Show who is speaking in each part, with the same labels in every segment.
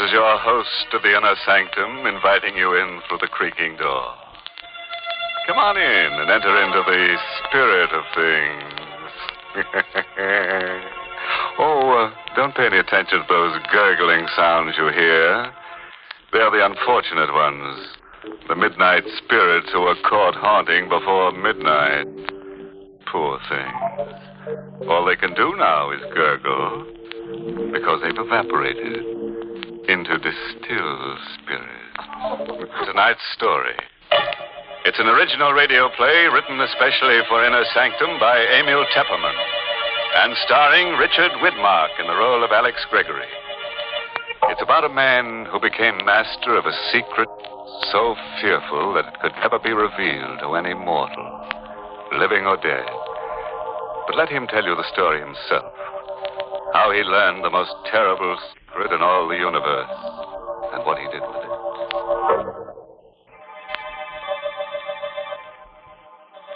Speaker 1: is your host of the Inner Sanctum inviting you in through the creaking door. Come on in and enter into the spirit of things. Don't pay any attention to those gurgling sounds you hear. They're the unfortunate ones. The midnight spirits who are caught haunting before midnight. Poor things. All they can do now is gurgle because they've evaporated into distilled spirit. Tonight's story. It's an original radio play written especially for Inner Sanctum by Emil Tepperman and starring Richard Widmark in the role of Alex Gregory. It's about a man who became master of a secret so fearful that it could never be revealed to any mortal, living or dead. But let him tell you the story himself, how he learned the most terrible secret in all the universe, and what he did with it.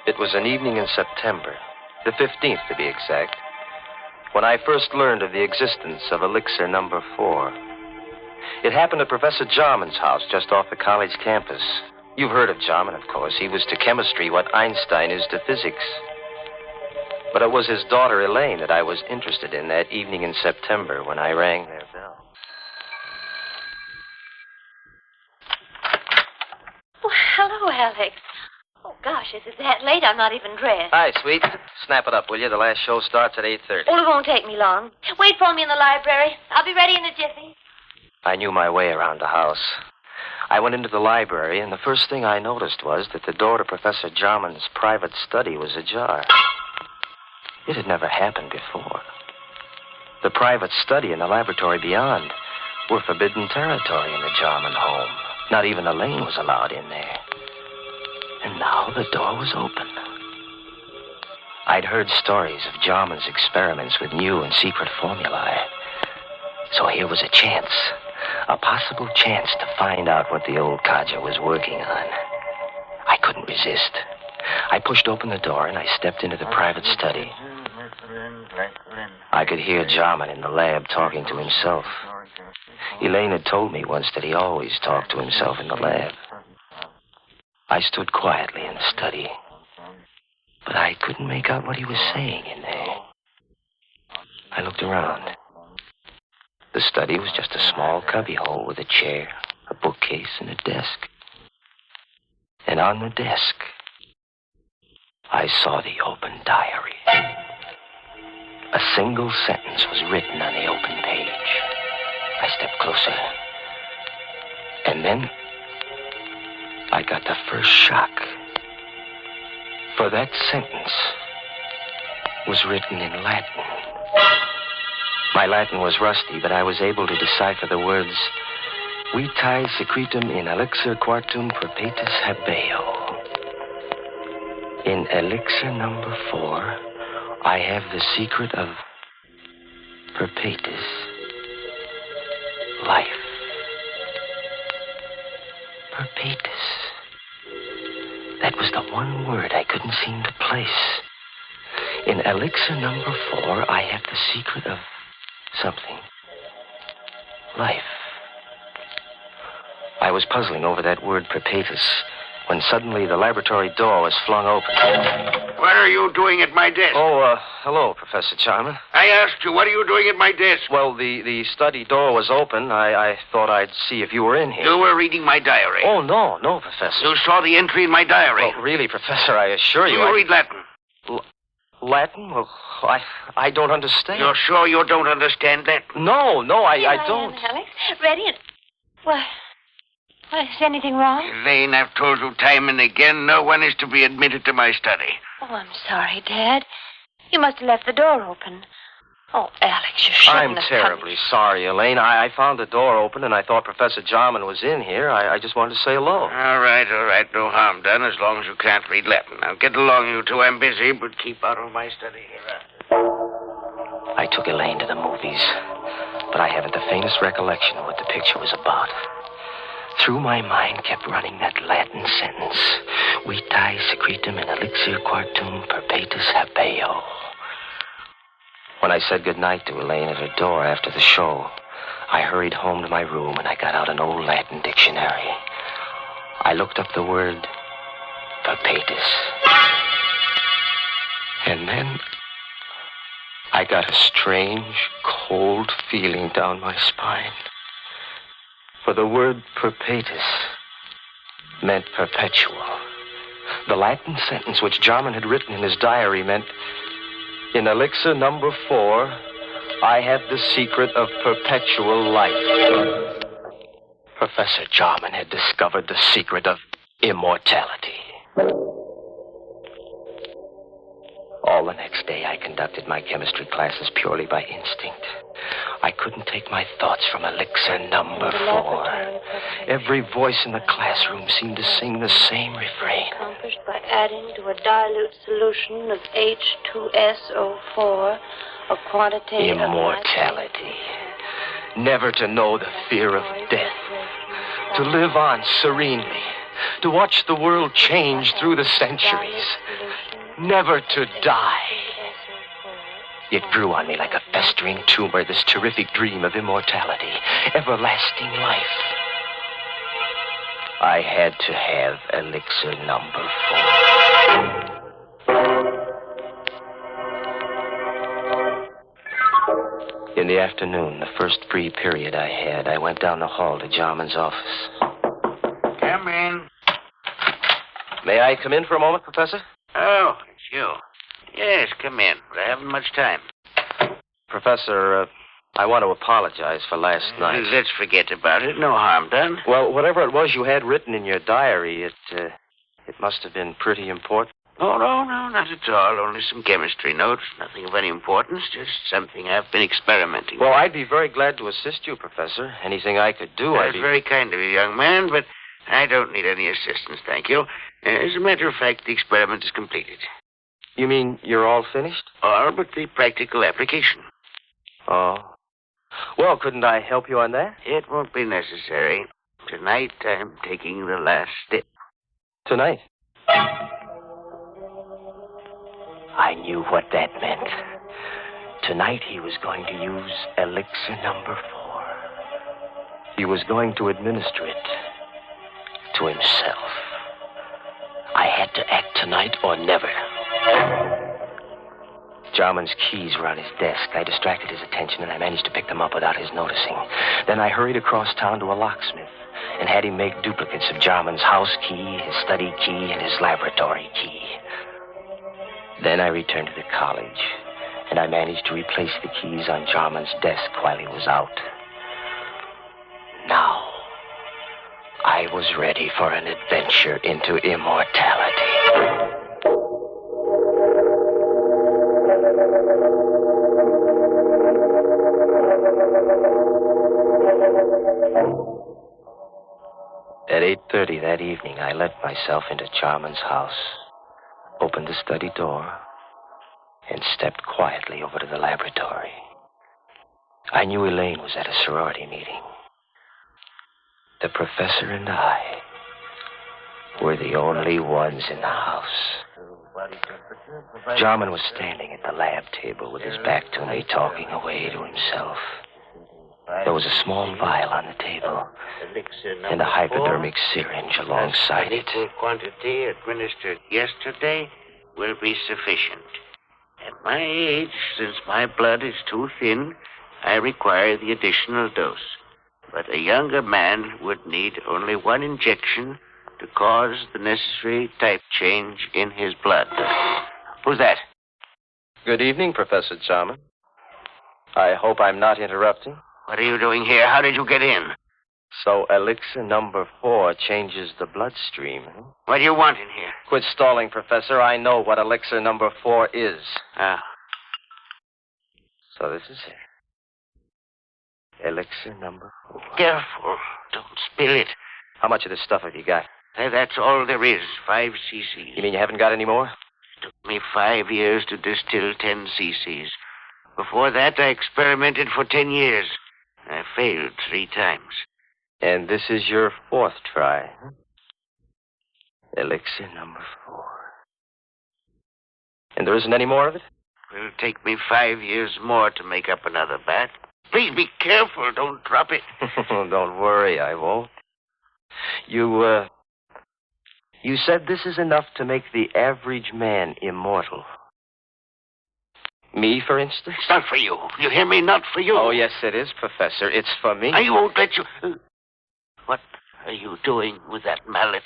Speaker 2: It was an evening in September, the 15th to be exact, when I first learned of the existence of Elixir number 4. It happened at Professor Jarman's house just off the college campus. You've heard of Jarman, of course. He was to chemistry what Einstein is to physics. But it was his daughter, Elaine, that I was interested in that evening in September when I rang their bell.
Speaker 3: Oh, hello, Alex. Oh, gosh, is it that late? I'm not even dressed.
Speaker 2: Hi, sweet. Snap it up, will you? The last show starts at 8:30.
Speaker 3: Oh, it won't take me long. Wait for me in the library. I'll be ready in a jiffy.
Speaker 2: I knew my way around the house. I went into the library, and the first thing I noticed was that the door to Professor Jarman's private study was ajar. It had never happened before. The private study and the laboratory beyond were forbidden territory in the Jarman home. Not even Elaine was allowed in there. And now the door was open. I'd heard stories of Jarman's experiments with new and secret formulae. So here was a chance, a possible chance to find out what the old codger was working on. I couldn't resist. I pushed open the door and I stepped into the private study. I could hear Jarman in the lab talking to himself. Elaine had told me once that he always talked to himself in the lab. I stood quietly in the study, but I couldn't make out what he was saying in there. I looked around. The study was just a small cubbyhole with a chair, a bookcase, and a desk. And on the desk, I saw the open diary. A single sentence was written on the open page. I stepped closer. And then I got the first shock. For that sentence was written in Latin. My Latin was rusty, but I was able to decipher the words, Vitae secretum in elixir quartum perpetus habeo. In elixir number 4, I have the secret of perpetus life. Perpetus. That was the one word I couldn't seem to place. In elixir number 4, I have the secret of something. Life. I was puzzling over that word perpetus when suddenly the laboratory door was flung open.
Speaker 4: What are you doing at my desk?
Speaker 2: Oh, hello, Professor Jarman.
Speaker 4: I asked you, what are you doing at my desk?
Speaker 2: Well, the study door was open. I thought I'd see if you were in here.
Speaker 4: You were reading my diary.
Speaker 2: Oh, no, Professor.
Speaker 4: You saw the entry in my diary.
Speaker 2: Well, really, Professor, I assure you.
Speaker 4: Do you read Latin?
Speaker 2: Latin? Well, I don't understand.
Speaker 4: You're sure you don't understand that?
Speaker 2: No, I don't.
Speaker 3: Alex, ready and... Well, is anything wrong?
Speaker 4: Elaine, I've told you time and again, no one is to be admitted to my study.
Speaker 3: Oh, I'm sorry, Dad. You must have left the door open. Oh, Alex, you shouldn't
Speaker 2: I'm terribly sorry, Elaine. I found the door open, and I thought Professor Jarman was in here. I just wanted to say hello.
Speaker 4: All right. No harm done, as long as you can't read Latin. Now, get along, you two. I'm busy, but keep out of my study here.
Speaker 2: I took Elaine to the movies, but I haven't the faintest recollection of what the picture was about. Through my mind kept running that Latin sentence, Vitae secretum in elixir quartum perpetus habeo. When I said goodnight to Elaine at her door after the show, I hurried home to my room and I got out an old Latin dictionary. I looked up the word perpetus. And then I got a strange, cold feeling down my spine. For the word perpetus meant perpetual. The Latin sentence which Jarman had written in his diary meant, in Elixir number 4, I have the secret of perpetual life. Professor Jarman had discovered the secret of immortality. All the next day, I conducted my chemistry classes purely by instinct. I couldn't take my thoughts from Elixir number 4. Every voice in the classroom seemed to sing the same refrain.
Speaker 3: Accomplished by adding to a dilute solution of H2SO4 a quantity
Speaker 2: immortality. Never to know the fear of death. To live on serenely. To watch the world change through the centuries. Never to die. It grew on me like a festering tumor, this terrific dream of immortality, everlasting life. I had to have Elixir number 4. In the afternoon, the first free period I had, I went down the hall to Jarman's office.
Speaker 4: Come in.
Speaker 2: May I come in for a moment, Professor?
Speaker 4: Oh, it's you. Yes, come in, but I haven't much time.
Speaker 2: Professor, I want to apologize for last night.
Speaker 4: Let's forget about it. No harm done.
Speaker 2: Well, whatever it was you had written in your diary, it must have been pretty important.
Speaker 4: Oh, no, not at all. Only some chemistry notes. Nothing of any importance. Just something I've been experimenting with.
Speaker 2: Well, I'd be very glad to assist you, Professor. Anything I could do,
Speaker 4: That's very kind of you, young man, but I don't need any assistance, thank you. As a matter of fact, the experiment is completed.
Speaker 2: You mean you're all finished?
Speaker 4: All but the practical application.
Speaker 2: Oh. Well, couldn't I help you on that?
Speaker 4: It won't be necessary. Tonight, I'm taking the last step.
Speaker 2: Tonight? I knew what that meant. Tonight, he was going to use Elixir number 4. He was going to administer it to himself. I had to act tonight or never. Jarman's keys were on his desk. I distracted his attention, and I managed to pick them up without his noticing. Then I hurried across town to a locksmith and had him make duplicates of Jarman's house key, his study key, and his laboratory key. Then I returned to the college, and I managed to replace the keys on Jarman's desk while he was out. Now, I was ready for an adventure into immortality. At 8:30 that evening, I let myself into Jarman's house, opened the study door, and stepped quietly over to the laboratory. I knew Elaine was at a sorority meeting. The professor and I were the only ones in the house. Jarman was standing at the lab table with his back to me, talking away to himself. There was a small vial on the table and a hypodermic syringe alongside it.
Speaker 4: An equal quantity administered yesterday will be sufficient. At my age, since my blood is too thin, I require the additional dose. But a younger man would need only one injection to cause the necessary type change in his blood. Who's that?
Speaker 2: Good evening, Professor Jarman. I hope I'm not interrupting.
Speaker 4: What are you doing here? How did you get in?
Speaker 2: So Elixir number 4 changes the bloodstream, huh?
Speaker 4: What do you want in here?
Speaker 2: Quit stalling, Professor. I know what Elixir number 4 is.
Speaker 4: Ah.
Speaker 2: So this is it. Elixir number 4.
Speaker 4: Careful. Don't spill it.
Speaker 2: How much of this stuff have you got?
Speaker 4: That's all there is. 5 cc's.
Speaker 2: You mean you haven't got any more?
Speaker 4: It took me 5 years to distill 10 cc's. Before that, I experimented for 10 years. I failed 3 times.
Speaker 2: And this is your 4th try, huh? Elixir number 4. And there isn't any more of it?
Speaker 4: It'll take me 5 years more to make up another bat. Please be careful. Don't drop it.
Speaker 2: Don't worry, I won't. You said this is enough to make the average man immortal. Me, for instance?
Speaker 4: It's not for you. You hear me? Not for you.
Speaker 2: Oh, yes, it is, Professor. It's for me.
Speaker 4: I won't let you... What are you doing with that mallet?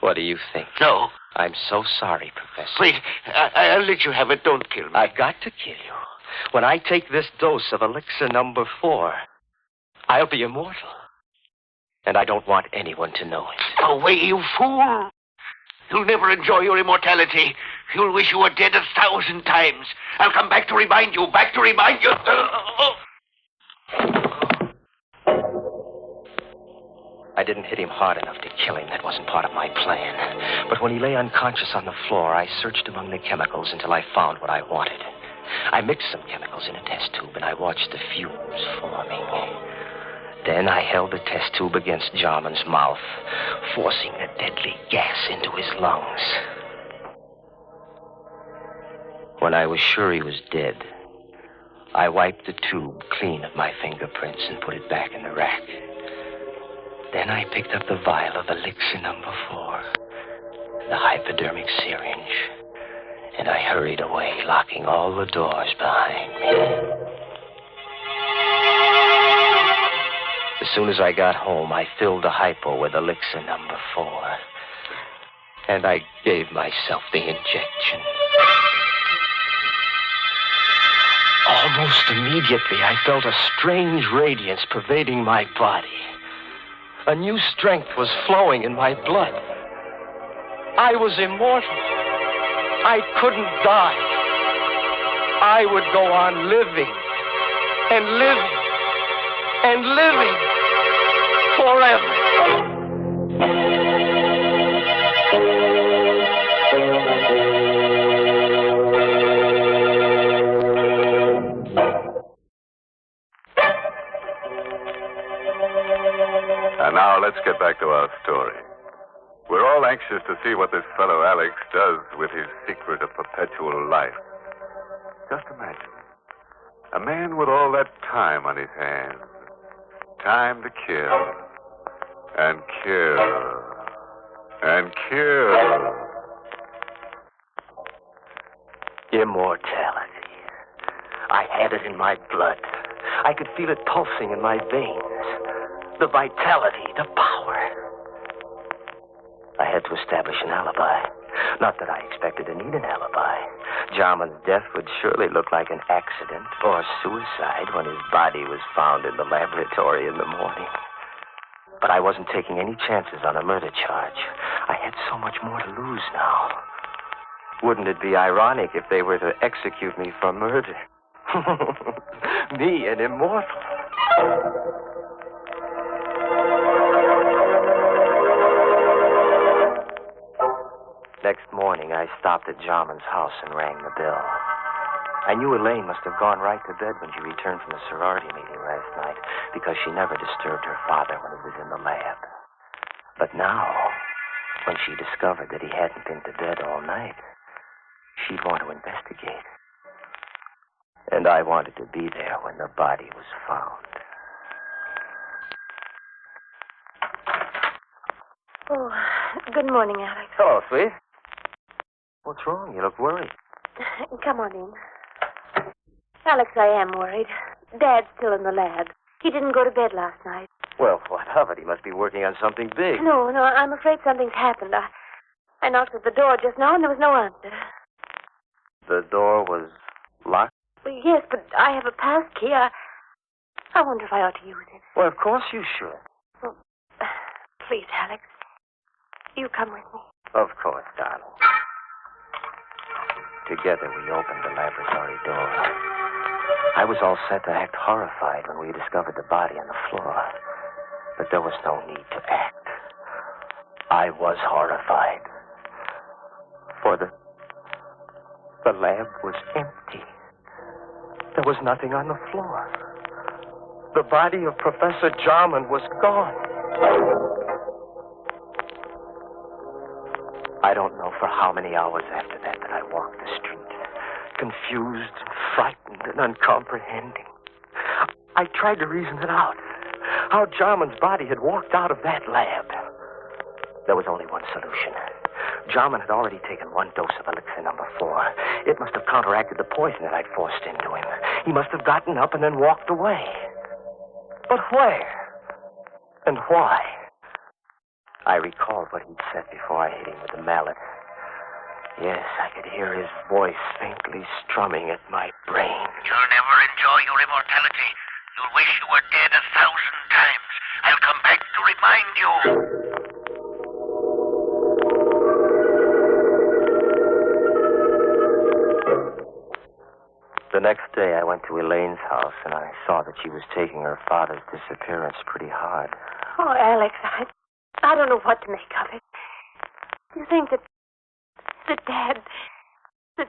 Speaker 2: What do you think?
Speaker 4: No.
Speaker 2: I'm so sorry, Professor.
Speaker 4: Please, I'll let you have it. Don't kill me.
Speaker 2: I've got to kill you. When I take this dose of Elixir number 4, I'll be immortal. And I don't want anyone to know it.
Speaker 4: Away, you fool. You'll never enjoy your immortality. You'll wish you were dead 1,000 times. I'll come back to remind you.
Speaker 2: I didn't hit him hard enough to kill him. That wasn't part of my plan. But when he lay unconscious on the floor, I searched among the chemicals until I found what I wanted. I mixed some chemicals in a test tube, and I watched the fumes forming. Then I held the test tube against Jarman's mouth, forcing the deadly gas into his lungs. When I was sure he was dead, I wiped the tube clean of my fingerprints and put it back in the rack. Then I picked up the vial of Elixir number 4, the hypodermic syringe, and I hurried away, locking all the doors behind me. As soon as I got home, I filled the hypo with Elixir number 4, and I gave myself the injection. Almost immediately, I felt a strange radiance pervading my body. A new strength was flowing in my blood. I was immortal. I couldn't die. I would go on living and living and living forever.
Speaker 1: And now let's get back to our story. We're all anxious to see what this fellow Alex does with his secret of perpetual life. Just imagine, a man with all that time on his hands. Time to kill. And kill. And kill.
Speaker 2: Immortality. I had it in my blood. I could feel it pulsing in my veins. The vitality, the power. I had to establish an alibi. Not that I expected to need an alibi. Jarman's death would surely look like an accident or suicide when his body was found in the laboratory in the morning. But I wasn't taking any chances on a murder charge. I had so much more to lose now. Wouldn't it be ironic if they were to execute me for murder? Me, an immortal. Next morning, I stopped at Jarman's house and rang the bell. I knew Elaine must have gone right to bed when she returned from the sorority meeting last night, because she never disturbed her father when he was in the lab. But now, when she discovered that he hadn't been to bed all night, she'd want to investigate. And I wanted to be there when the body was found.
Speaker 3: Oh, good morning, Alex.
Speaker 2: Hello, sweet. What's wrong? You look worried.
Speaker 3: Come on in. Alex, I am worried. Dad's still in the lab. He didn't go to bed last night.
Speaker 2: Well, what of it? He must be working on something big.
Speaker 3: No, I'm afraid something's happened. I knocked at the door just now, and there was no answer.
Speaker 2: The door was locked?
Speaker 3: Well, yes, but I have a pass key. I wonder if I ought to use it.
Speaker 2: Well, of course you should.
Speaker 3: Well, please, Alex. You come with me.
Speaker 2: Of course, darling. Together, we opened the laboratory door. I was all set to act horrified when we discovered the body on the floor. But there was no need to act. I was horrified. For the lab was empty. There was nothing on the floor. The body of Professor Jarman was gone. I don't know for how many hours after that I walked the street, confused and frightened and uncomprehending. I tried to reason it out. How Jarman's body had walked out of that lab. There was only one solution. Jarman had already taken one dose of Elixir number 4. It must have counteracted the poison that I'd forced into him. He must have gotten up and then walked away. But where? And why? I recalled what he'd said before I hit him with the mallet. Yes, I could hear his voice faintly strumming at my brain.
Speaker 4: You'll never enjoy your immortality. You'll wish you were dead 1,000 times. I'll come back to remind you.
Speaker 2: The next day, I went to Elaine's house, and I saw that she was taking her father's disappearance pretty hard.
Speaker 3: Oh, Alex, I don't know what to make of it. Do you think that Dad... that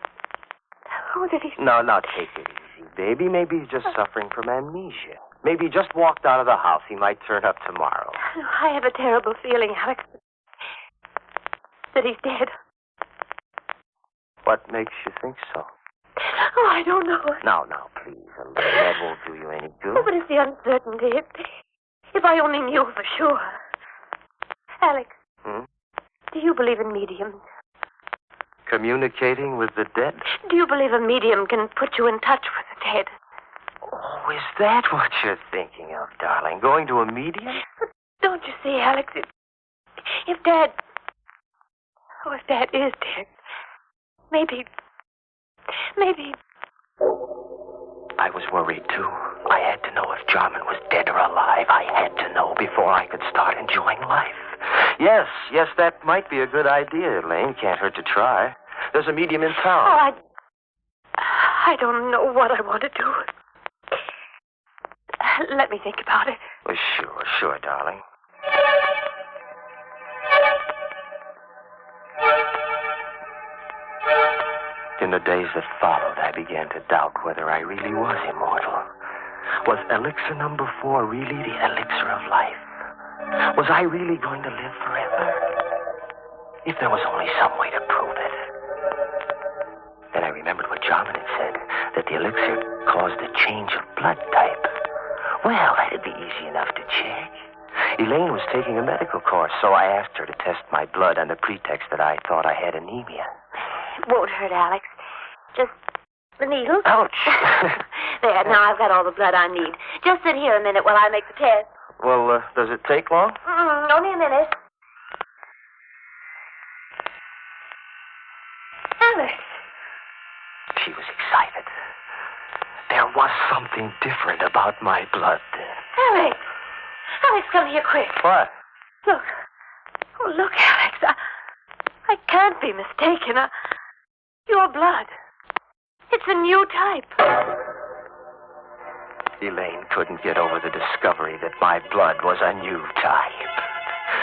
Speaker 3: he's...
Speaker 2: No, take it easy, baby. Maybe he's just suffering from amnesia. Maybe he just walked out of the house. He might turn up tomorrow.
Speaker 3: I have a terrible feeling, Alex, that he's dead.
Speaker 2: What makes you think so?
Speaker 3: Oh, I don't know.
Speaker 2: Now, please, Elaine. That won't do you any good.
Speaker 3: Oh, but it's the uncertainty. If I only knew for sure. Alex, do you believe in mediums?
Speaker 2: Communicating with the dead?
Speaker 3: Do you believe a medium can put you in touch with the dead?
Speaker 2: Oh, is that what you're thinking of, darling? Going to a medium?
Speaker 3: But don't you see, Alex, if Dad is dead, maybe...
Speaker 2: I was worried, too. I had to know if Jarman was dead or alive. I had to know before I could start enjoying life. Yes, that might be a good idea, Elaine. Can't hurt to try. There's a medium in town.
Speaker 3: Oh, I don't know what I want to do. Let me think about it.
Speaker 2: Well, sure, darling. In the days that followed, I began to doubt whether I really was immortal. Was Elixir number 4 really the elixir of life? Was I really going to live forever? If there was only some way to prove it. Then I remembered what Jarman had said, that the elixir caused a change of blood type. Well, that'd be easy enough to check. Elaine was taking a medical course, so I asked her to test my blood on the pretext that I thought I had anemia.
Speaker 3: It won't hurt, Alex. Just the needle.
Speaker 2: Ouch.
Speaker 3: There, now I've got all the blood I need. Just sit here a minute while I make the test.
Speaker 2: Well, does it take long?
Speaker 3: Only a minute. Alex.
Speaker 2: She was excited. There was something different about my blood.
Speaker 3: Alex, come here quick.
Speaker 2: What?
Speaker 3: Look. Oh, look, Alex. I can't be mistaken. Your blood. It's a new type.
Speaker 2: Elaine couldn't get over the discovery that my blood was a new type.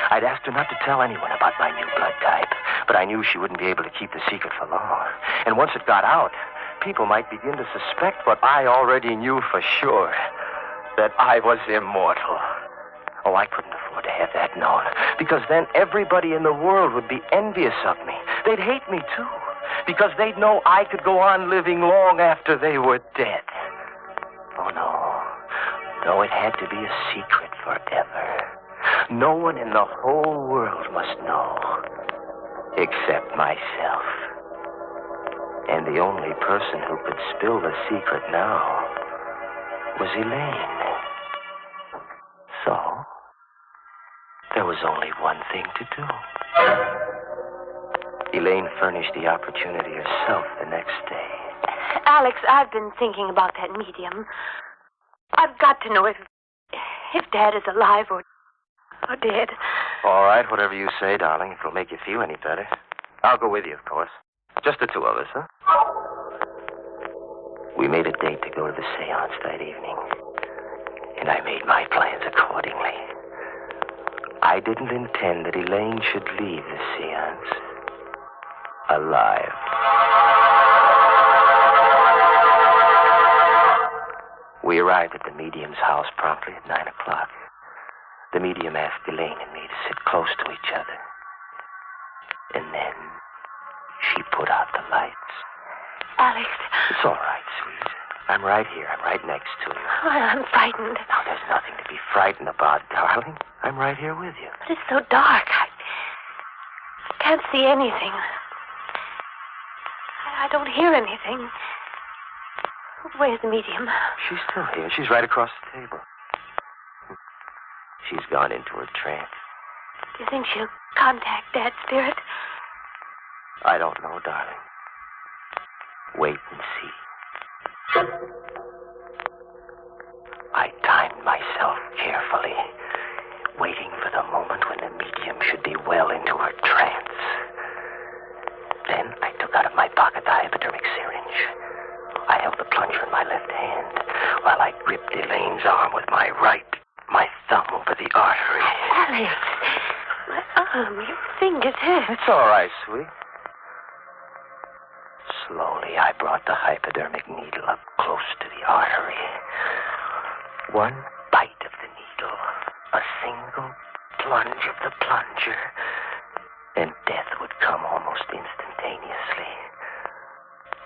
Speaker 2: I'd asked her not to tell anyone about my new blood type, but I knew she wouldn't be able to keep the secret for long. And once it got out, people might begin to suspect what I already knew for sure, that I was immortal. Oh, I couldn't afford to have that known, because then everybody in the world would be envious of me. They'd hate me, too, because they'd know I could go on living long after they were dead. Oh, no, it had to be a secret forever. No one in the whole world must know, except myself. And the only person who could spill the secret now was Elaine. So, there was only one thing to do. Elaine furnished the opportunity herself the next day.
Speaker 3: Alex, I've been thinking about that medium. I've got to know if Dad is alive or dead.
Speaker 2: All right, whatever you say, darling, if it'll make you feel any better. I'll go with you, of course. Just the two of us, huh? We made a date to go to the seance that evening, and I made my plans accordingly. I didn't intend that Elaine should leave the seance alive. We arrived at the medium's house promptly at 9 o'clock. The medium asked Elaine and me to sit close to each other. And then she put out the lights.
Speaker 3: Alex.
Speaker 2: It's all right, sweet. I'm right here. I'm right next to you.
Speaker 3: I'm frightened.
Speaker 2: Now, there's nothing to be frightened about, darling. I'm right here with you.
Speaker 3: But it's so dark. I can't see anything. I don't hear anything. Where's the medium?
Speaker 2: She's still here. She's right across the table. She's gone into her trance.
Speaker 3: Do you think she'll contact Dad's spirit?
Speaker 2: I don't know, darling. Wait and see. I timed myself carefully, waiting for the moment when the medium should be well into her trance. Then I took out of my pocket the hypodermic syringe. I held the plunger in my left hand while I gripped Elaine's arm with my right, my thumb over the artery.
Speaker 3: Alex, my arm, your fingers hurt.
Speaker 2: It's all right, sweet. Slowly, I brought the hypodermic needle up close to the artery. One bite of the needle, a single plunge of the plunger, and death would come almost instantaneously.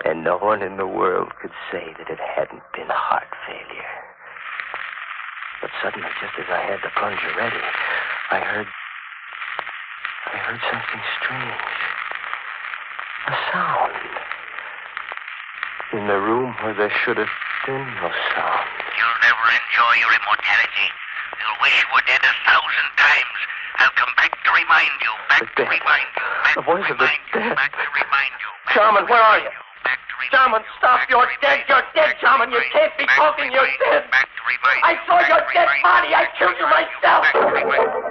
Speaker 2: And no one in the world could say that it hadn't been heart failure. But suddenly, just as I had the plunger ready, I heard something strange. A sound. In the room where there should have been no sound.
Speaker 4: You'll never enjoy your immortality. You'll wish you were dead 1,000 times. I'll come back to remind you. Back to remind you.
Speaker 2: The voice of the dead.
Speaker 4: Back to remind you.
Speaker 2: Shaman, where are you?
Speaker 4: Back to remind
Speaker 2: Shaman,
Speaker 4: you.
Speaker 2: stop. You're dead. You're dead, Shaman. You can't be talking. You're dead.
Speaker 4: Back to remind
Speaker 2: I saw your dead body. I killed you myself.
Speaker 4: Back to remind you.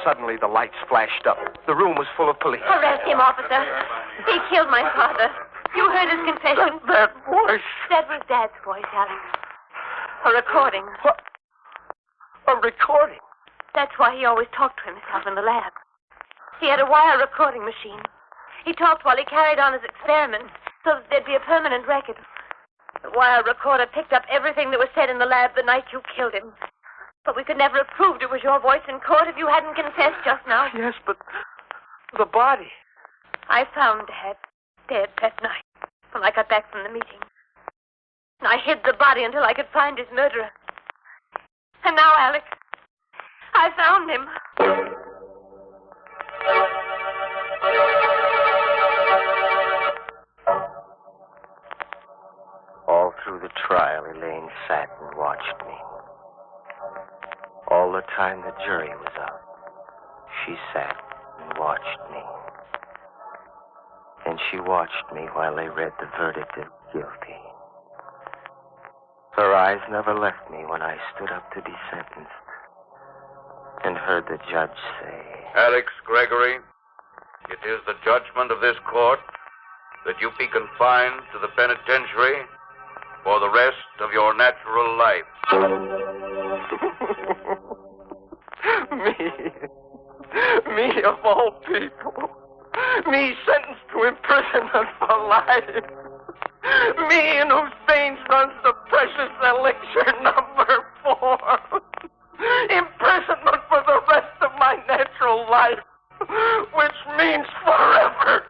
Speaker 2: Suddenly, the lights flashed up. The room was full of police.
Speaker 3: Arrest him, officer. He killed my father. You heard his confession.
Speaker 2: That voice.
Speaker 3: That was Dad's voice, Alex. A recording.
Speaker 2: What? A recording?
Speaker 3: That's why he always talked to himself in the lab. He had a wire recording machine. He talked while he carried on his experiments, so that there'd be a permanent record. The wire recorder picked up everything that was said in the lab the night you killed him. But we could never have proved it was your voice in court if you hadn't confessed just now.
Speaker 2: Yes, but the body.
Speaker 3: I found Dad dead that night when I got back from the meeting. And I hid the body until I could find his murderer. And now, Alex, I found him.
Speaker 2: All through the trial, Elaine sat and watched me. All the time the jury was out, she sat and watched me. And she watched me while they read the verdict of guilty. Her eyes never left me when I stood up to be sentenced and heard the judge say,
Speaker 1: Alex Gregory, it is the judgment of this court that you be confined to the penitentiary for the rest of your natural life.
Speaker 2: Me of all people. Me sentenced to imprisonment for life. Me in whose veins runs the precious elixir number 4. Imprisonment for the rest of my natural life, which means forever.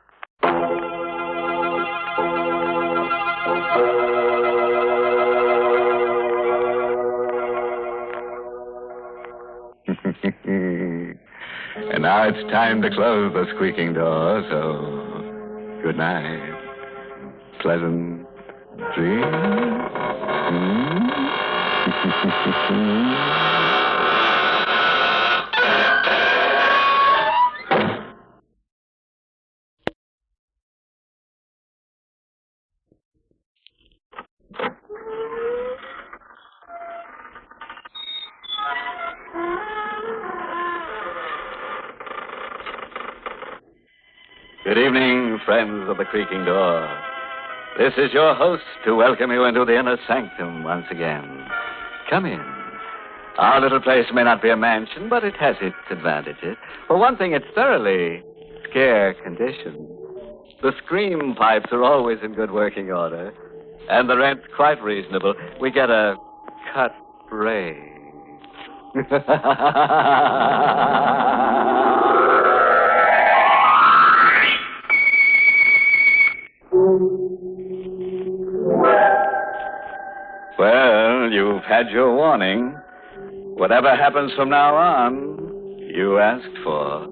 Speaker 1: And now it's time to close the squeaking door, so good night. Pleasant dreams. Good evening, friends of the creaking door. This is your host to welcome you into the inner sanctum once again. Come in. Our little place may not be a mansion, but it has its advantages. For one thing, it's thoroughly scare conditioned. The scream pipes are always in good working order, and the rent's quite reasonable. We get a cut rate. you've had your warning. Whatever happens from now on, you asked for.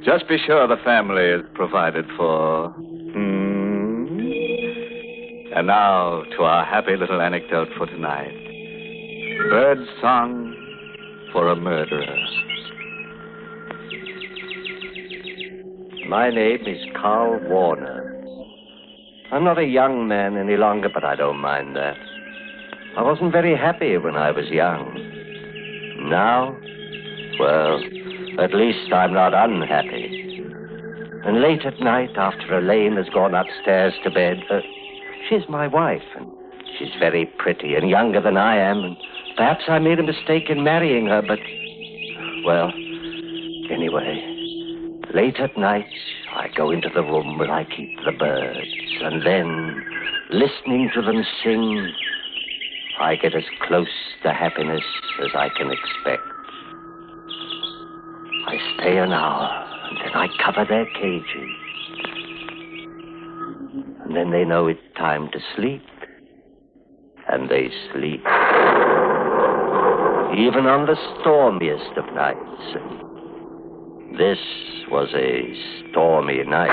Speaker 1: Just be sure the family is provided for. And now to our happy little anecdote for tonight. Birdsong for a murderer.
Speaker 2: My name is Carl Warner. I'm not a young man any longer, but I don't mind that. I wasn't very happy when I was young. Now, well, at least I'm not unhappy. And late at night, after Elaine has gone upstairs to bed, she's my wife, and she's very pretty and younger than I am, and perhaps I made a mistake in marrying her, but, well, anyway, late at night, I go into the room where I keep the birds, and then, listening to them sing, I get as close to happiness as I can expect. I stay an hour, and then I cover their cages. And then they know it's time to sleep. And they sleep. Even on the stormiest of nights. And this was a stormy night.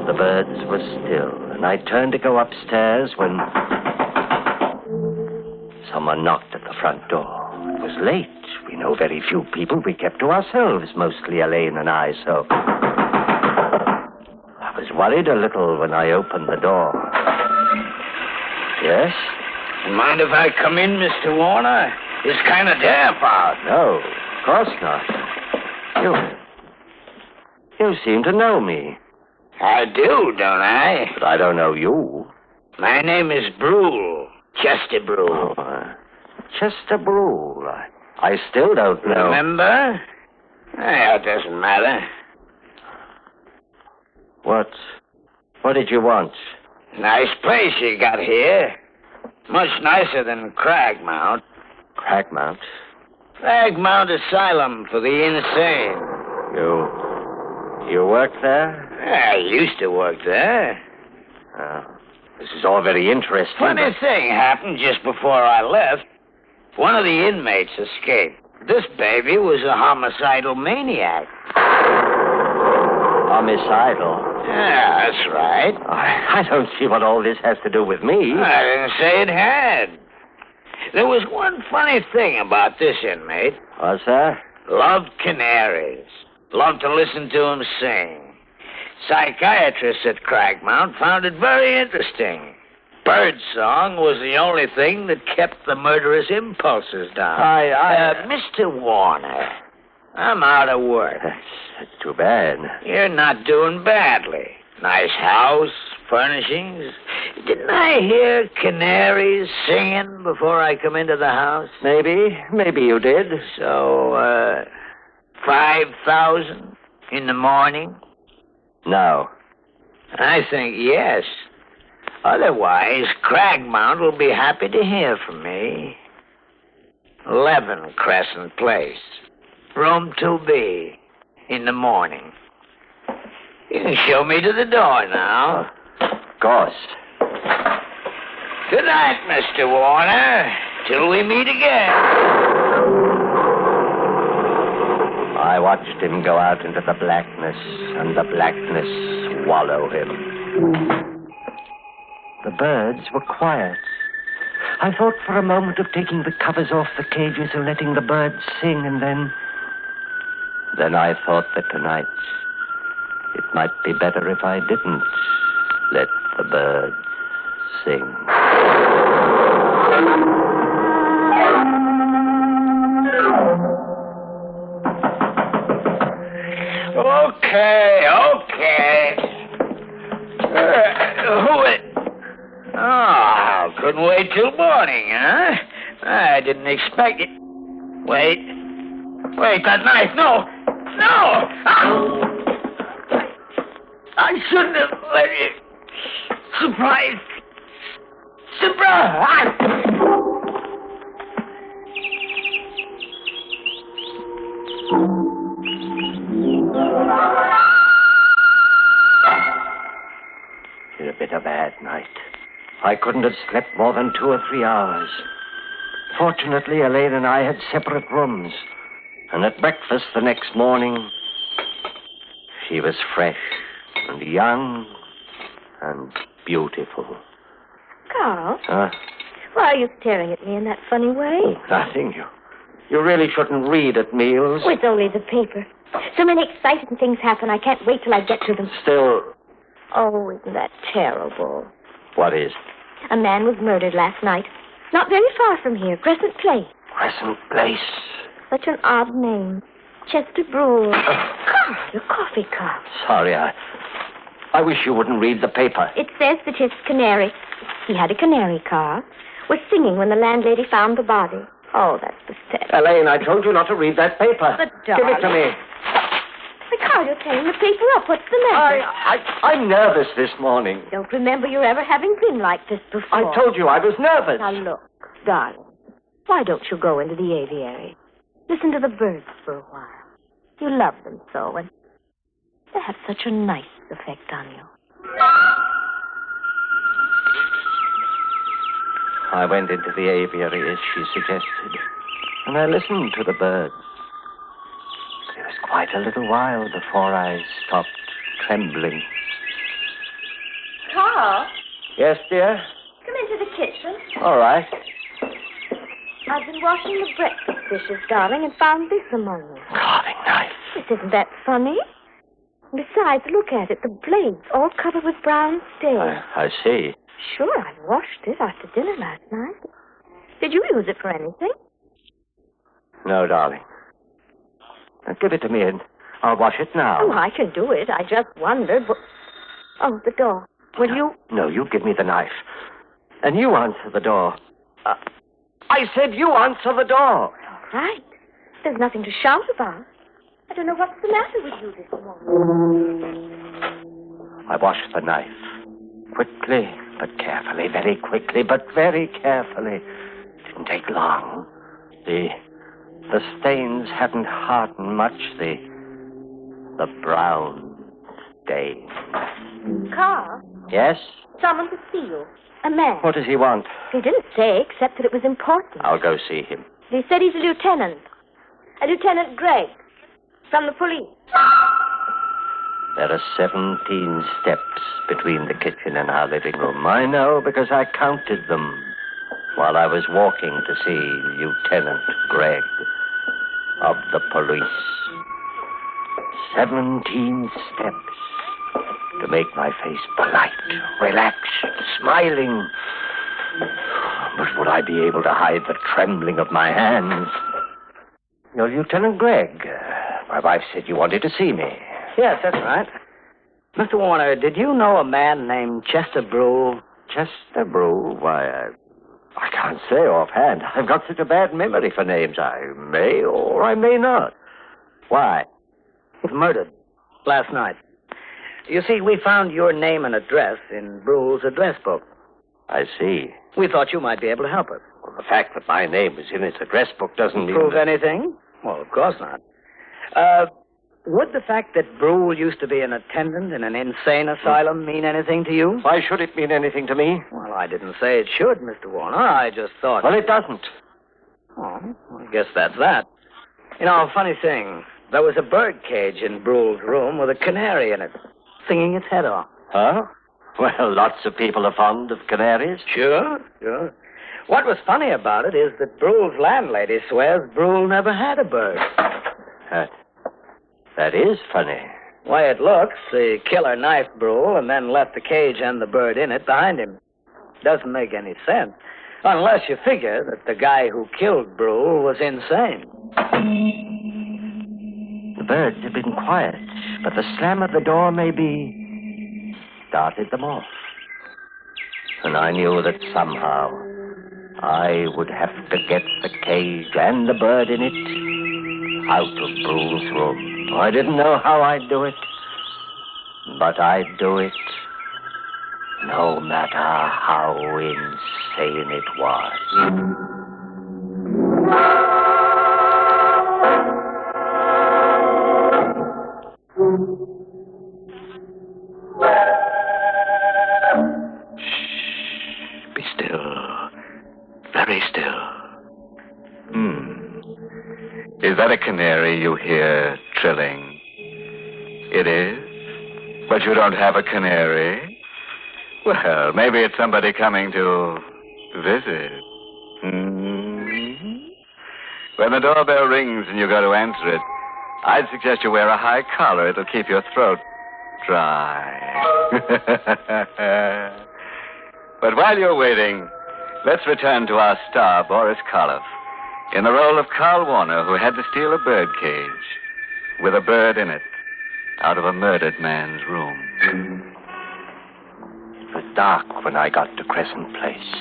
Speaker 2: The birds were still, and I turned to go upstairs when someone knocked at the front door. It was late. We know very few people. We kept to ourselves, mostly Elaine and I, so I was worried a little when I opened the door. Yes?
Speaker 4: Mind if I come in, Mr. Warner? It's kind of damp out.
Speaker 2: No, of course not. You seem to know me.
Speaker 4: I do, don't I?
Speaker 2: But I don't know you.
Speaker 4: My name is Brule. Chester Brule.
Speaker 2: Oh, Chester Brule. I still don't know.
Speaker 4: Remember? It doesn't matter.
Speaker 2: What did you want?
Speaker 4: Nice place you got here. Much nicer than Cragmount.
Speaker 2: Cragmount?
Speaker 4: Cragmount Asylum for the insane.
Speaker 2: You work there?
Speaker 4: I used to work there.
Speaker 2: This is all very interesting.
Speaker 4: Funny thing happened just before I left. One of the inmates escaped. This baby was a homicidal maniac.
Speaker 2: Homicidal?
Speaker 4: Yeah, that's right.
Speaker 2: I don't see what all this has to do with me.
Speaker 4: I didn't say it had. There was one funny thing about this inmate.
Speaker 2: Was there?
Speaker 4: Loved canaries. Loved to listen to them sing. Psychiatrists at Cragmount found it very interesting. Birdsong was the only thing that kept the murderous impulses down. Mr. Warner, I'm out of work.
Speaker 2: That's too bad.
Speaker 4: You're not doing badly. Nice house, furnishings. Didn't I hear canaries singing before I come into the house?
Speaker 2: Maybe you did.
Speaker 4: So, 5,000 in the morning?
Speaker 2: No.
Speaker 4: I think yes. Otherwise, Cragmount will be happy to hear from me. 11 Crescent Place. Room 2B. In the morning. You can show me to the door now.
Speaker 2: Of course.
Speaker 4: Good night, Mr. Warner. Till we meet again.
Speaker 2: I watched him go out into the blackness, and the blackness swallow him. The birds were quiet. I thought for a moment of taking the covers off the cages and letting the birds sing, and then I thought that tonight it might be better if I didn't let the birds sing.
Speaker 4: Okay. Who is... Oh, couldn't wait till morning, huh? I didn't expect it. Wait, that knife, no! I shouldn't have let you... Surprise!
Speaker 2: It's been a bad night. I couldn't have slept more than 2 or 3 hours. Fortunately, Elaine and I had separate rooms. And at breakfast the next morning, she was fresh and young and beautiful.
Speaker 3: Carl? Why are you staring at me in that funny way?
Speaker 2: Nothing. You really shouldn't read at meals.
Speaker 3: Oh, it's only the paper. So many exciting things happen. I can't wait till I get to them.
Speaker 2: Still...
Speaker 3: Oh, isn't that terrible?
Speaker 2: What is?
Speaker 3: A man was murdered last night. Not very far from here. Crescent Place.
Speaker 2: Crescent Place?
Speaker 3: Such an odd name. Chester Brewer. Carl, your coffee cup.
Speaker 2: Sorry, I wish you wouldn't read the paper.
Speaker 3: It says that his canary, he had a canary car, was singing when the landlady found the body. Oh, that's pathetic.
Speaker 2: Elaine, I told you not to read that paper.
Speaker 3: But,
Speaker 2: Give it to me.
Speaker 3: But, Carl, you're tearing the paper up. What's the matter?
Speaker 2: I'm nervous this morning.
Speaker 3: Don't remember you ever having been like this before.
Speaker 2: I told you I was nervous.
Speaker 3: Now, look, darling, why don't you go into the aviary? Listen to the birds for a while. You love them so, and they have such a nice effect on you.
Speaker 2: I went into the aviary as she suggested, and I listened to the birds. But it was quite a little while before I stopped trembling.
Speaker 3: Carl?
Speaker 2: Yes, dear?
Speaker 3: Come into the kitchen.
Speaker 2: All right.
Speaker 3: I've been washing the breakfast dishes, darling, and found this among them.
Speaker 2: Carving knife.
Speaker 3: Isn't that funny? Besides, look at it. The blade's all covered with brown stains.
Speaker 2: I see.
Speaker 3: Sure, I washed it after dinner last night. Did you use it for anything?
Speaker 2: No, darling. Now, give it to me and I'll wash it now.
Speaker 3: Oh, I can do it. I just wondered. Oh, the door. Will you?
Speaker 2: No, you give me the knife. And you answer the door. I said you answer the door.
Speaker 3: All right. There's nothing to shout about. I don't know what's the matter with you this morning.
Speaker 2: I washed the knife. Quickly, but carefully. Very quickly, but very carefully. It didn't take long. The stains hadn't hardened much. The brown stain.
Speaker 3: Carl?
Speaker 2: Yes?
Speaker 3: Someone to see you. A man.
Speaker 2: What does he want?
Speaker 3: He didn't say, except that it was important.
Speaker 2: I'll go see him.
Speaker 3: He said he's a lieutenant. A Lieutenant Gregg. From the police.
Speaker 2: There are 17 steps between the kitchen and our living room. I know because I counted them while I was walking to see Lieutenant Gregg of the police. 17 steps to make my face polite, relaxed, smiling. But would I be able to hide the trembling of my hands? You're Lieutenant Gregg. My wife said you wanted to see me.
Speaker 5: Yes, that's right. Mr. Warner, did you know a man named Chester Brew?
Speaker 2: Chester Brew? Why, I can't say offhand. I've got such a bad memory for names. I may or I may not. Why?
Speaker 5: He was murdered last night. You see, we found your name and address in Brew's address book.
Speaker 2: I see.
Speaker 5: We thought you might be able to help us.
Speaker 2: Well, the fact that my name is in its address book doesn't mean...
Speaker 5: Prove anything? Well, of course not. Would the fact that Brew used to be an attendant in an insane asylum mean anything to you?
Speaker 2: Why should it mean anything to me?
Speaker 5: Well, I didn't say it should, Mr. Warner. I just thought...
Speaker 2: Well, it doesn't.
Speaker 5: Oh, I guess that's that. You know, funny thing. There was a bird cage in Brew's room with a canary in it, singing its head off.
Speaker 2: Huh? Well, lots of people are fond of canaries.
Speaker 5: Sure. What was funny about it is that Brew's landlady swears Brew never had a bird.
Speaker 2: That is funny.
Speaker 5: Way it looks, the killer knifed Brew and then left the cage and the bird in it behind him. Doesn't make any sense. Unless you figure that the guy who killed Brew was insane.
Speaker 2: The birds have been quiet, but the slam of the door maybe started them off. And I knew that somehow I would have to get the cage and the bird in it out of Brew's room. I didn't know how I'd do it, but I'd do it no matter how insane it was. very still.
Speaker 1: Is that a canary you hear trilling? It is? But you don't have a canary? Well, maybe it's somebody coming to visit. When the doorbell rings and you go to answer it, I'd suggest you wear a high collar. It'll keep your throat dry. But while you're waiting, let's return to our star, Boris Karloff, in the role of Carl Warner, who had to steal a bird cage with a bird in it out of a murdered man's room.
Speaker 2: It was dark when I got to Crescent Place.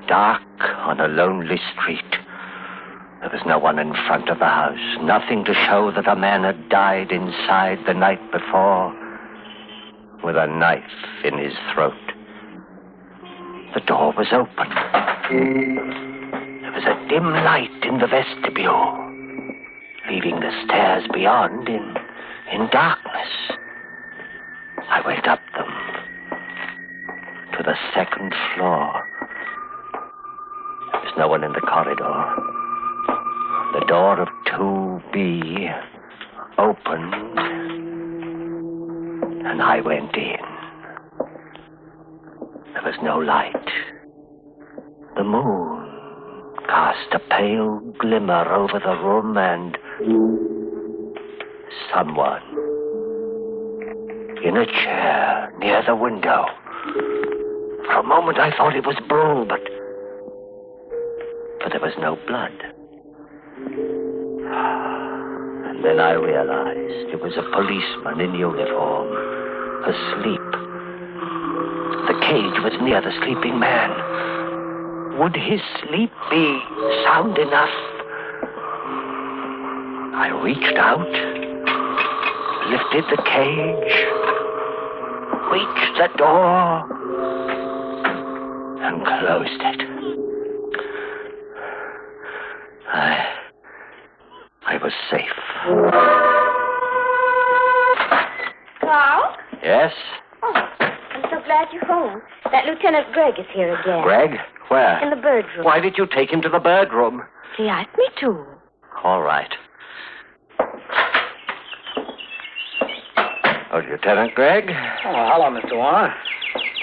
Speaker 2: Dark on a lonely street. There was no one in front of the house. Nothing to show that a man had died inside the night before with a knife in his throat. The door was open. There was a dim light in the vestibule, leaving the stairs beyond in darkness. I went up them to the second floor. There was no one in the corridor. The door of 2B opened, and I went in. There was no light. The moon cast a pale glimmer over the room, and someone in a chair near the window. For a moment I thought it was Brule, but there was no blood. And then I realized it was a policeman in uniform, asleep. The cage was near the sleeping man. Would his sleep be sound enough? I reached out, lifted the cage, reached the door, and closed it. I was safe.
Speaker 3: Carl?
Speaker 2: Yes?
Speaker 3: Oh, I'm so glad you're home. That Lieutenant Gregg is here again.
Speaker 2: Gregg? Where?
Speaker 3: In the bird room.
Speaker 2: Why did you take him to the bird room?
Speaker 3: He asked me to.
Speaker 2: All right. Oh, Lieutenant Gregg?
Speaker 5: Oh, hello, Mr. Warner.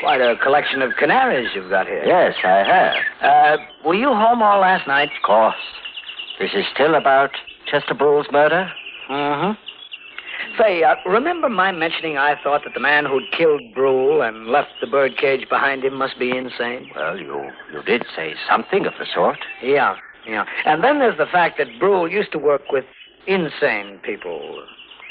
Speaker 5: Quite a collection of canaries you've got here.
Speaker 2: Yes, I have.
Speaker 5: Were you home all last night?
Speaker 2: Of course. This is still about Chester Brule's murder?
Speaker 5: Mm-hmm. Say, remember my mentioning I thought that the man who'd killed Brule and left the bird cage behind him must be insane?
Speaker 2: Well, you did say something of the sort.
Speaker 5: Yeah. And then there's the fact that Brule used to work with insane people.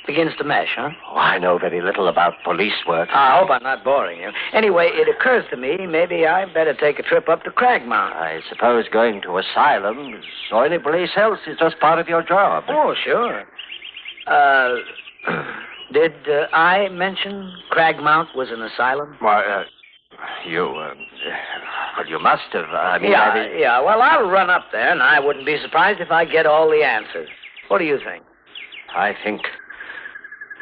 Speaker 5: Begins to mesh, huh?
Speaker 2: Oh, I know very little about police work.
Speaker 5: I hope I'm not boring you. Anyway, it occurs to me maybe I'd better take a trip up to Cragmount.
Speaker 2: I suppose going to asylums or any place else is just part of your job.
Speaker 5: Oh, sure. Did I mention Cragmount was an asylum?
Speaker 2: Why, well, you must have.
Speaker 5: Yeah, well, I'll run up there, and I wouldn't be surprised if I get all the answers. What do you think?
Speaker 2: I think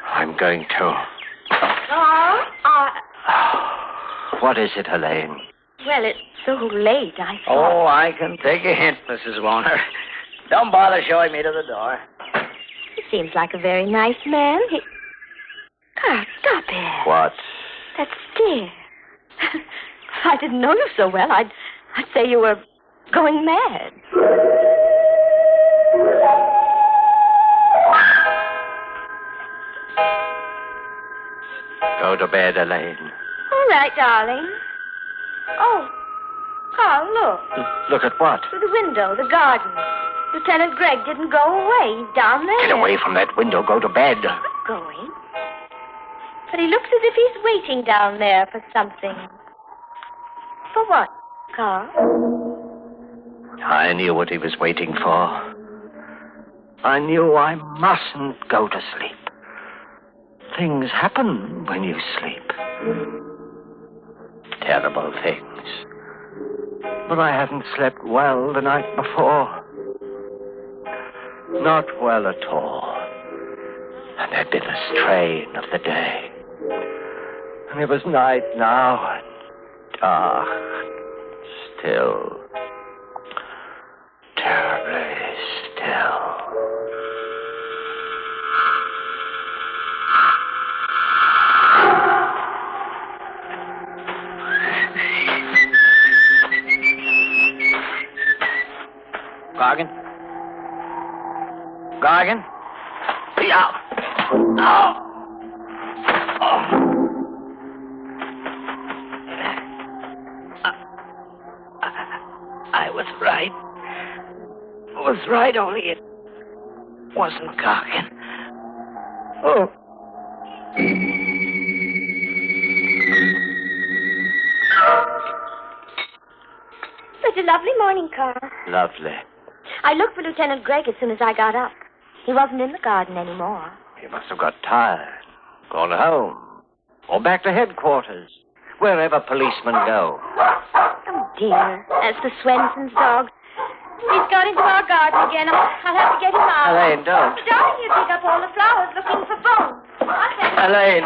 Speaker 2: I'm going to. What is it, Helene?
Speaker 3: Well, it's so late, I thought.
Speaker 5: Oh, I can take a hint, Mrs. Warner. Don't bother showing me to the door.
Speaker 3: He seems like a very nice man. Carl, stop it.
Speaker 2: What?
Speaker 3: That stare. If I didn't know you so well, I'd say you were going mad.
Speaker 2: Go to bed, Elaine.
Speaker 3: All right, darling. Oh, Carl, look.
Speaker 2: Look at what?
Speaker 3: Through the window, the garden. Lieutenant Gregg didn't go away. He's down there.
Speaker 2: Get away from that window. Go to bed.
Speaker 3: Not going. But he looks as if he's waiting down there for something. For what, Carl?
Speaker 2: I knew what he was waiting for. I knew I mustn't go to sleep. Things happen when you sleep. Terrible things. But I hadn't slept well the night before. Not well at all. And there'd been the strain of the day. And it was night now, and dark, still.
Speaker 5: Gargan? Gargan? Yeah. Oh. I was right. I was right, only it wasn't Gargan. Oh.
Speaker 3: Such a lovely morning, Carl.
Speaker 5: Lovely.
Speaker 3: I looked for Lieutenant Gregg as soon as I got up. He wasn't in the garden anymore.
Speaker 5: He must have got tired. Gone home. Or back to headquarters. Wherever policemen go.
Speaker 3: Oh, dear. That's the Swenson's dog. He's got into our garden again. I'll have to get him out.
Speaker 5: Elaine, don't.
Speaker 3: Down here, pick up all the flowers looking for bones.
Speaker 5: Elaine.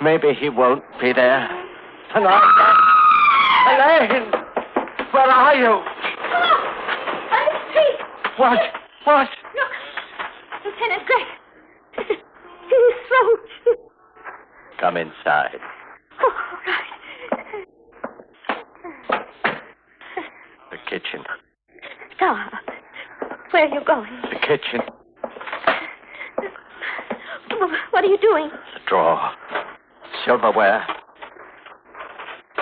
Speaker 5: Maybe he won't be there tonight. Elaine! Where are you?
Speaker 3: On the street.
Speaker 5: What?
Speaker 3: Look. Lieutenant Gregg. His throat.
Speaker 5: Come inside.
Speaker 3: Oh, all right.
Speaker 5: The kitchen.
Speaker 3: Carl, where are you going?
Speaker 5: The kitchen.
Speaker 3: What are you doing?
Speaker 5: The drawer. Silverware.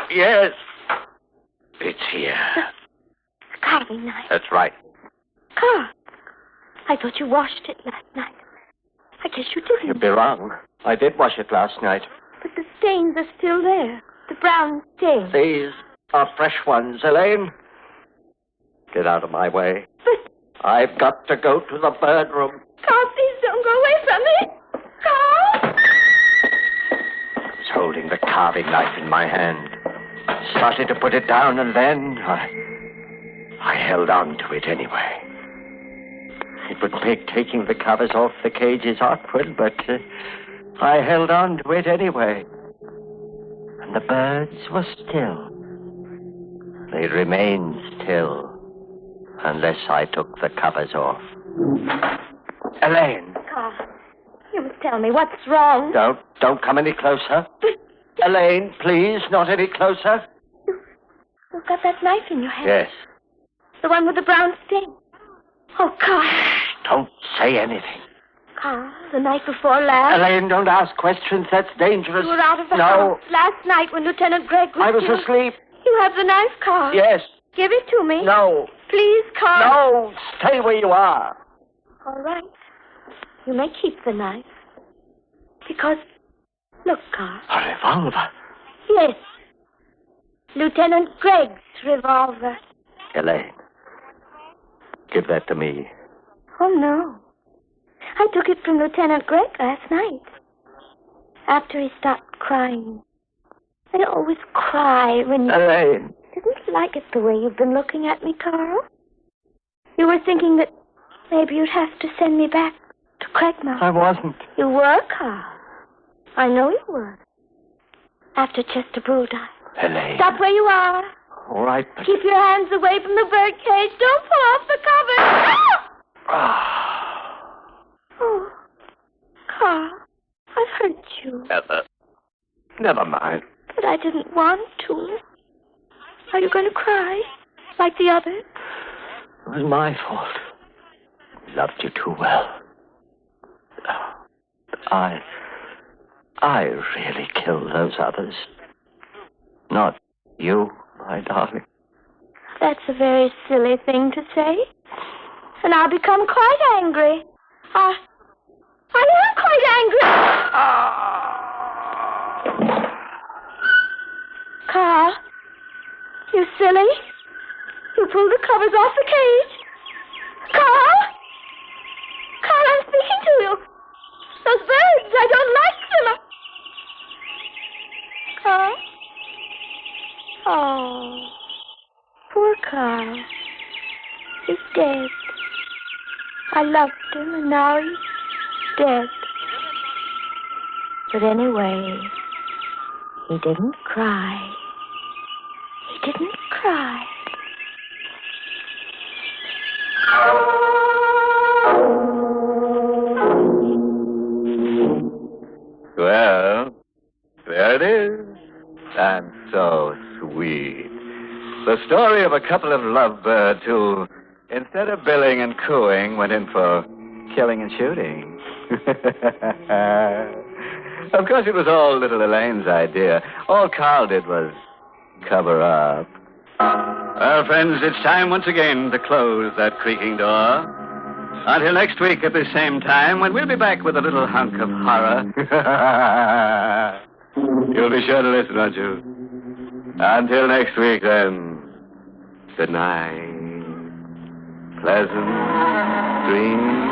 Speaker 5: Yes. It's here.
Speaker 3: The carving knife.
Speaker 5: That's right.
Speaker 3: Carl, I thought you washed it last night. I guess you didn't.
Speaker 5: You'd be wrong. I did wash it last night.
Speaker 3: But the stains are still there. The brown stains.
Speaker 5: These are fresh ones, Elaine. Get out of my way.
Speaker 3: But,
Speaker 5: I've got to go to the bird room.
Speaker 3: Carl, please don't go away from me. Carl!
Speaker 5: I was holding the carving knife in my hand. Started to put it down, and then I held on to it anyway. It would make taking the covers off the cages awkward, but I held on to it anyway. And the birds were still. They remained still, unless I took the covers off. Elaine!
Speaker 3: Carl, you must tell me what's wrong.
Speaker 5: Don't come any closer.
Speaker 3: But
Speaker 5: Elaine, please, not any closer.
Speaker 3: you've got that knife in your hand.
Speaker 5: Yes.
Speaker 3: The one with the brown stain. Oh, Carl.
Speaker 5: Don't say anything.
Speaker 3: Carl, the night before last.
Speaker 5: Elaine, don't ask questions. That's dangerous.
Speaker 3: You were out of the
Speaker 5: No.
Speaker 3: house last night when Lieutenant Gregg was
Speaker 5: I was
Speaker 3: killed.
Speaker 5: asleep.
Speaker 3: You have the knife, Carl.
Speaker 5: Yes.
Speaker 3: Give it to me.
Speaker 5: No.
Speaker 3: Please, Carl.
Speaker 5: No. Stay where you are.
Speaker 3: All right. You may keep the knife. Because, look, Carl.
Speaker 5: A revolver.
Speaker 3: Yes. Lieutenant Gregg's revolver.
Speaker 5: Elaine, give that to me.
Speaker 3: Oh, no. I took it from Lieutenant Gregg last night. After he stopped crying. They always cry when you...
Speaker 5: Elaine.
Speaker 3: Didn't like it the way you've been looking at me, Carl. You were thinking that maybe you'd have to send me back to Craigmouth.
Speaker 5: I wasn't.
Speaker 3: You were, Carl. I know you were. After Chester Bull died.
Speaker 5: Elaine.
Speaker 3: Stop where you are.
Speaker 5: All right, but...
Speaker 3: Keep your hands away from the bird cage. Don't pull off the cover. Oh, Carl, I've hurt you.
Speaker 5: Never mind.
Speaker 3: But I didn't want to. Are you going to cry? Like the others?
Speaker 5: It was my fault. I loved you too well. I really killed those others. Not you, my darling.
Speaker 3: That's a very silly thing to say. And I'll become quite angry. I am quite angry. Carl, you silly. You pulled the covers off the cage. Carl? Carl, I'm speaking to you. Those birds, I don't like them. Carl? Oh, poor Carl. He's dead. I loved him, and now he's dead. But anyway, he didn't cry. He didn't cry.
Speaker 5: Well, there it is. And so sweet.
Speaker 1: The story of a couple of lovebirds who, instead of billing and cooing, went in for killing and shooting. Of course, it was all little Elaine's idea. All Carl did was cover up. Well, friends, it's time once again to close that creaking door. Until next week at the same time, when we'll be back with a little hunk of horror. You'll be sure to listen, won't you? Until next week, then. Good night. Pleasant dreams.